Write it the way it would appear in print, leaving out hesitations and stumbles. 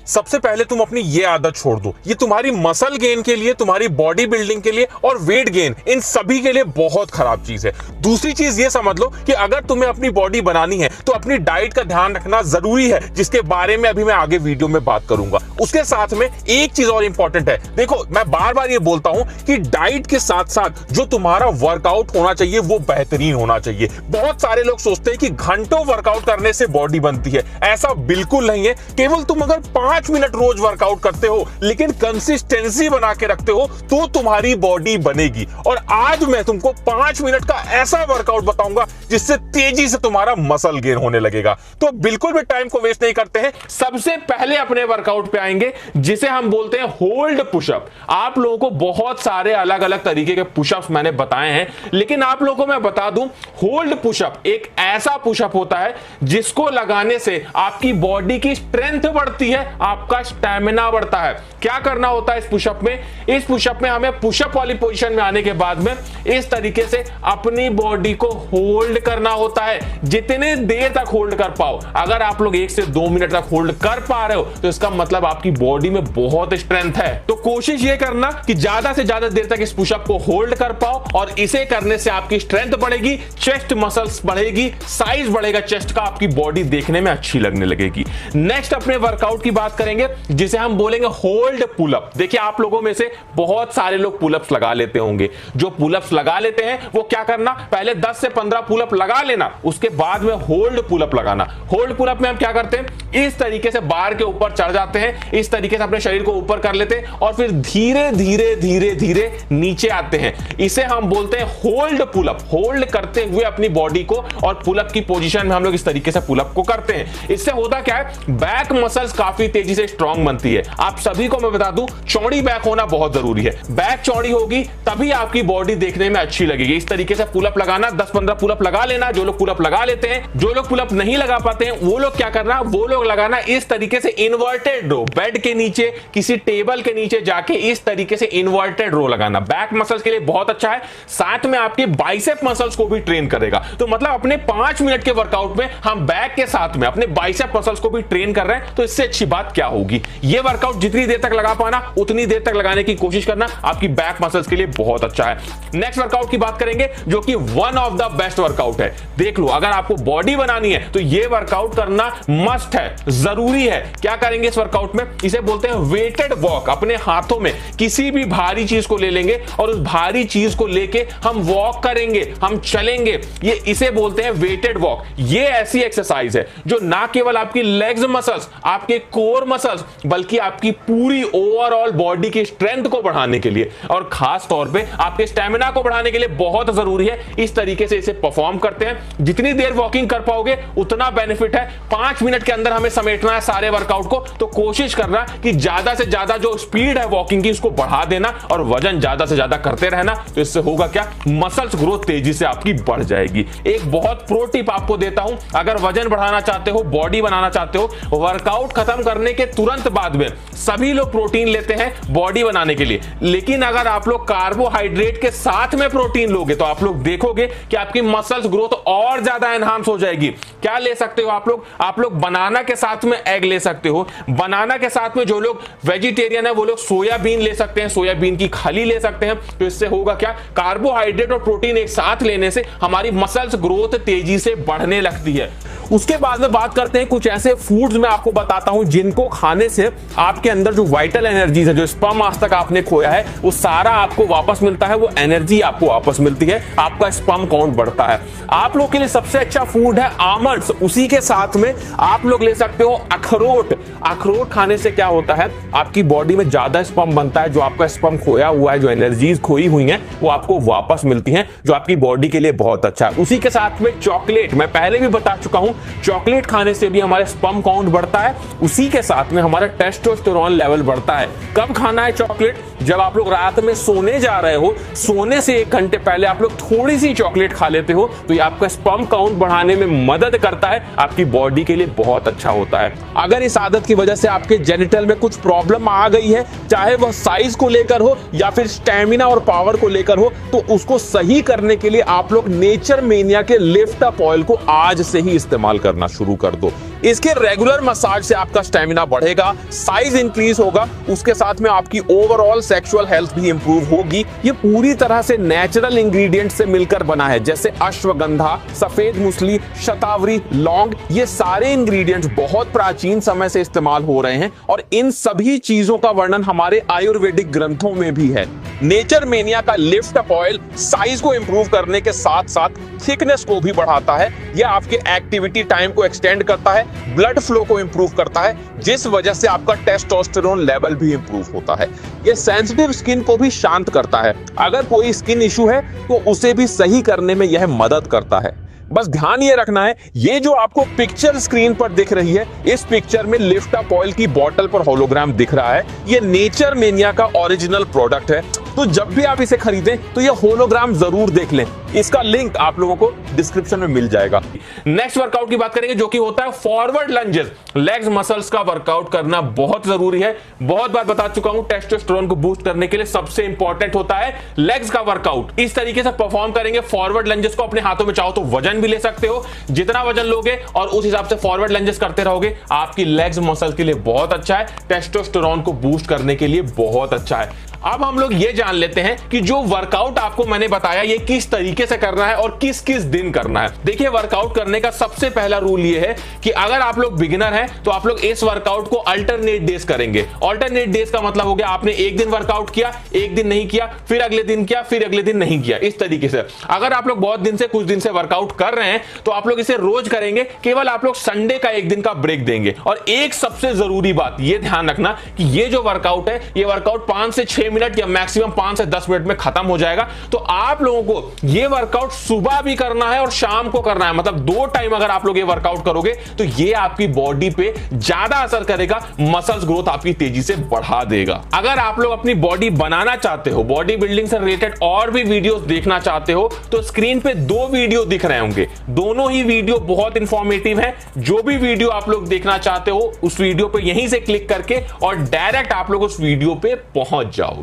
सबसे पहले तुम अपनी ये आदत छोड़ दो। ये तुम्हारी मसल गेन के लिए, तुम्हारी बॉडी बिल्डिंग के लिए और वेट गेन, इन सभी के लिए बहुत खराब चीज है। दूसरी चीज ये समझ लो कि अगर तुम्हें अपनी बॉडी बनानी है तो अपनी डाइट का ध्यान रखना जरूरी है, जिसके बारे में अभी मैं आगे वीडियो में बात करूंगा। उसके साथ में एक चीज और इंपॉर्टेंट है। देखो, मैं बार बार ये बोलता हूं कि डाइट के साथ साथ जो तुम्हारा वर्कआउट होना चाहिए वो बेहतरीन होना चाहिए। बहुत सारे लोग सोचते हैं कि घंटों वर्कआउट करने से बॉडी बनती है। ऐसा बिल्कुल नहीं है। केवल तुम अगर 5 मिनट रोज वर्कआउट करते हो लेकिन कंसिस्टेंसी बना के रखते हो तो तुम्हारी बॉडी बनेगी। और आज मैं तुमको 5 मिनट का ऐसा वर्कआउट बताऊंगा जिससे तेजी से तुम्हारा मसल गेन होने लगेगा। तो बिल्कुल भी टाइम को वेस्ट नहीं करते हैं, सबसे पहले अपने वर्कआउट पे आएंगे जिसे हम बोलते हैं होल्ड पुशअप। आप लोगों को बहुत सारे अलग अलग तरीके के पुशअप्स मैंने बताए हैं, लेकिन आप लोगों को मैं बता दूं, होल्ड पुशअप एक ऐसा पुशअप होता है जिसको लगाने से आपकी बॉडी की स्ट्रेंथ बढ़ती है, आपका स्टैमिना बढ़ता है। क्या करना होता है इस पुशअप में? इस पुशअप में हमें पुशअप वाली पोजीशन में आने के बाद में इस तरीके से अपनी बॉडी को होल्ड करना होता है। जितने देर तक होल्ड कर पाओ, अगर आप लोग 1 से 2 मिनट तक होल्ड कर पा रहे हो तो इसका मतलब आपकी बॉडी में बहुत स्ट्रेंथ है। तो कोशिश ये करना कि ज्यादा से ज्यादा देर तक इस पुशअप को होल्ड कर पाओ, और इसे करने से आपकी स्ट्रेंथ बढ़ेगी, चेस्ट मसल्स बढ़ेगी, साइज बढ़ेगा चेस्ट का, आपकी बॉडी देखने में अच्छी लगने लगेगी। नेक्स्ट अपने वर्कआउट की बात करेंगे जिसे हम बोलेंगे होल्ड पुलअप। देखिए, आप लोगों में से बहुत सारे लोग पुलअप्स लगा लेते होंगे। जो पुलअप्स लगा लेते हैं वो क्या करना, पहले 10 से 15 पुलअप लगा लेना, उसके बाद में होल्ड पुलअप लगाना। होल्ड पुलअप में हम क्या करते हैं, इस तरीके से बार के ऊपर चढ़ जाते हैं, इस तरीके से अपने शरीर को ऊपर कर लेते हैं और फिर धीरे धीरे धीरे धीरे नीचे आते हैं। इसे हम बोलते हैं होल्ड पुलअप। होल्ड करते हुए अपनी बॉडी को और पुलअप की पोजीशन में हम लोग इस तरीके से पुलअप को करते हैं। इससे होता क्या है, बैक मसल्स काफी तेजी से स्ट्रांग बनती है। आप सभी को मैं बता दूं, चौड़ी बैक होना बहुत जरूरी है। बैक चौड़ी होगी तभी आपकी बॉडी देखने में अच्छी लगेगी। इस तरीके से पुलअप लगाना, 10-15 पुलअप लगा लेना। जो लोग पुलअप लगा लेते हैं, जो लोग पुलअप नहीं लगा पाते हैं, वो लोग क्या करना, वो लोग लगाना इस तरीके से इन्वर्टेड रो, बेड के नीचे, किसी टेबल के नीचे जाके इस तरीके से इन्वर्टेड रो लगाना। बैक मसल्स के लिए बहुत अच्छा है, साथ में आपके बाइसेप मसल्स को भी ट्रेन करेगा। तो मतलब अपने 5 मिनट के वर्कआउट में हम बैक के साथ में अपने बाइसेप मसल्स को भी ट्रेन कर रहे हैं, तो इससे अच्छी बात क्या होगी। ये वर्कआउट जितनी देर तक लगा पाना उतनी देर तक लगाने की कोशिश करना, आपकी बैक मसल्स के लिए बहुत अच्छा है। नेक्स्ट वर्कआउट की बात करेंगे जो कि one of the best workout है। देख लो, अगर आपको बॉडी बनानी है तो ये वर्कआउट करना मस्ट है, जरूरी है। क्या करेंगे इस वर्कआउट में, इसे बोलते हैं वेटेड वॉक। अपने हाथों में किसी भी भारी चीज को ले लेंगे और उस भारी चीज को लेके हम वॉक करेंगे, हम चलेंगे। ये इसे बोलते हैं वेटेड वॉक। ये ऐसी एक्सरसाइज है जो ना केवल आपकी लेग्स मसल्स, आपके कोर मसल्स, बल्कि आपकी पूरी ओवरऑल बॉडी की स्ट्रेंथ को बढ़ाने के लिए और खास तौर पे आपके स्टैमिना को बढ़ाने के लिए बहुत जरूरी है। इस तरीके से इसे परफॉर्म करते हैं। जितनी देर वॉकिंग कर पाओगे उतना बेनिफिट है। 5 मिनट के अंदर हमें समेटना है सारे वर्कआउट को, तो कोशिश करना कि ज्यादा से ज्यादा जो स्पीड है वॉकिंग की उसको बढ़ा देना और वजन ज्यादा से ज्यादा करते रहना। तो इससे होगा क्या, मसल्स ग्रोथ तेजी से आपकी बढ़ जाएगी। एक बहुत प्रो टिप आपको देता हूं, अगर वजन बढ़ाना चाहते हो, बॉडी बनाना चाहते हो, वर्कआउट खत्म करने के तुरंत बाद में सभी लोग प्रोटीन लेते हैं बॉडी बनाने के लिए, लेकिन अगर आप लोग कार्बोहाइड्रेट के साथ में प्रोटीन लोगे तो आप लोग देखोगे कि आपकी मसल्स ग्रोथ और ज्यादा एनहांस हो जाएगी। क्या ले सकते हो आप लोग बनाना के साथ में एग ले सकते हो। बनाना के साथ में जो लोग वेजिटेरियन है वो लोग सोयाबीन ले सकते हैं, सोयाबीन की खली ले सकते हैं। तो इससे होगा क्या, कार्बोहाइड्रेट और प्रोटीन एक साथ लेने से हमारी मसल्स ग्रोथ तेजी से बढ़ने लगती है। उसके बाद में बात करते हैं कुछ ऐसे फूड्स मैं आपको बताता हूं जिनको खाने से आपके अंदर जो वाइटल एनर्जीज है, जो स्पर्म आज तक आपने खोया है, वो सारा आपको वापस मिलता है, वो एनर्जी आपको वापस मिलती है, आपका स्पर्म काउंट बढ़ता है। आप लोग के लिए सबसे अच्छा फूड है आमंड्स। उसी के साथ में आप लोग ले सकते हो अखरोट। अखरोट खाने से क्या होता है, आपकी बॉडी में ज्यादा स्पर्म बनता है, जो आपका स्पर्म खोया हुआ है, जो एनर्जीज खोई हुई है वो आपको वापस मिलती है, जो आपकी बॉडी के लिए बहुत अच्छा है। उसी के साथ में चॉकलेट, मैं पहले भी बता चुका हूं, चॉकलेट खाने से भी हमारे स्पर्म काउंट बढ़ता है। उसी के साथ में हमारा टेस्टोस्टेरोन लेवल बढ़ता है। कब खाना है चॉकलेट, जब आप लोग रात में सोने जा रहे हो, सोने से 1 घंटे पहले आप लोग थोड़ी सी चॉकलेट खा लेते हो तो ये आपका स्पर्म काउंट बढ़ाने में मदद करता है, आपकी बॉडी के लिए बहुत अच्छा होता है। अगर इस आदत की वजह से आपके जेनिटल में कुछ प्रॉब्लम आ गई है, चाहे वह साइज को लेकर हो या फिर स्टैमिना और पावर को लेकर हो, तो उसको सही करने के लिए आप लोग नेचर मेनिया के लिफ्ट अप ऑयल को आज से ही इस्तेमाल करना शुरू कर दो। इसके रेगुलर मसाज से आपका स्टेमिना बढ़ेगा, साइज इंक्रीज होगा, उसके साथ में आपकी ओवरऑल सेक्सुअल हेल्थ भी इंप्रूव होगी। ये पूरी तरह से नेचुरल इंग्रेडिएंट से मिलकर बना है, जैसे अश्वगंधा, सफेद मूसली, शतावरी, लौंग। ये सारे इंग्रेडिएंट्स बहुत प्राचीन समय से इस्तेमाल हो रहे हैं और इन सभी चीजों का वर्णन हमारे आयुर्वेदिक ग्रंथों में भी है। नेचर मेनिया का लिफ्ट अप ऑयल साइज को इंप्रूव करने के साथ साथ थिकनेस को भी बढ़ाता है। यह आपके एक्टिविटी टाइम को एक्सटेंड करता है, ब्लड फ्लो को इंप्रूव करता है, जिस वजह से आपका टेस्टोस्टेरोन लेवल भी इंप्रूव होता है। यह सेंसिटिव स्किन को भी शांत करता है। अगर कोई स्किन इशू है तो उसे भी सही करने में यह मदद करता है। बस ध्यान ये रखना है, ये जो आपको पिक्चर स्क्रीन पर दिख रही है, इस पिक्चर में लिफ्ट अप ऑयल की बोतल पर होलोग्राम दिख रहा है। ये नेचर मेनिया का ओरिजिनल प्रोडक्ट है, तो जब भी आप इसे खरीदें तो ये होलोग्राम जरूर देख लें। इसका लिंक आप लोगों को डिस्क्रिप्शन में मिल जाएगा। नेक्स्ट वर्कआउट की बात करेंगे, जो कि होता है फॉरवर्ड लंजेस। लेग्स मसल्स का वर्कआउट करना बहुत जरूरी है। बहुत बार बता चुका हूं, टेस्टोस्टेरोन को बूस्ट करने के लिए सबसे इंपॉर्टेंट होता है लेग्स का वर्कआउट। इस तरीके से परफॉर्म करेंगे फॉरवर्ड लंजेस को। अपने हाथों में चाहो तो वजन भी ले सकते हो, जितना वजन लोगे और उस हिसाब से फॉरवर्ड लंजेस करते रहोगे, आपकी लेग्स मसल के लिए बहुत अच्छा है, टेस्टोस्टेरोन को बूस्ट करने के लिए बहुत अच्छा है। अब हम लोग ये जान लेते हैं कि जो वर्कआउट आपको मैंने बताया ये किस तरीके से करना है और किस किस दिन करना है। देखिए, वर्कआउट करने का सबसे पहला रूल ये है कि अगर आप लोग बिगिनर हैं तो आप लोग इस वर्कआउट को अल्टरनेट डेज करेंगे। अल्टरनेट डेज का मतलब हो गया, आपने एक दिन वर्कआउट किया, एक दिन नहीं किया, फिर अगले दिन किया, फिर अगले दिन नहीं किया, इस तरीके से। अगर आप लोग बहुत दिन से, कुछ दिन से वर्कआउट कर रहे हैं तो आप लोग इसे रोज करेंगे, केवल आप लोग संडे का एक दिन का ब्रेक देंगे। और एक सबसे जरूरी बात ये ध्यान रखना कि ये जो वर्कआउट है, ये वर्कआउट 5 से 6 मिनट या मैक्सिमम 5 से 10 मिनट में खत्म हो जाएगा। तो आप लोगों को ये वर्कआउट सुबह भी करना है और शाम को करना है, मतलब 2 टाइम अगर आप लोग ये वर्कआउट करोगे तो ये आपकी बॉडी पे ज्यादा असर करेगा, मसल्स ग्रोथ आपकी तेजी से बढ़ा देगा। अगर आप लोग अपनी बॉडी बनाना चाहते हो, बॉडी बिल्डिंग से रिलेटेड और भी वीडियोस देखना चाहते हो, तो स्क्रीन पे 2 वीडियो दिख रहे होंगे। दोनों ही वीडियो बहुत इंफॉर्मेटिव है। जो भी वीडियो आप लोग देखना चाहते हो उस वीडियो पे यहीं से क्लिक करके और डायरेक्ट आप लोग उस वीडियो पे पहुंच जाओ।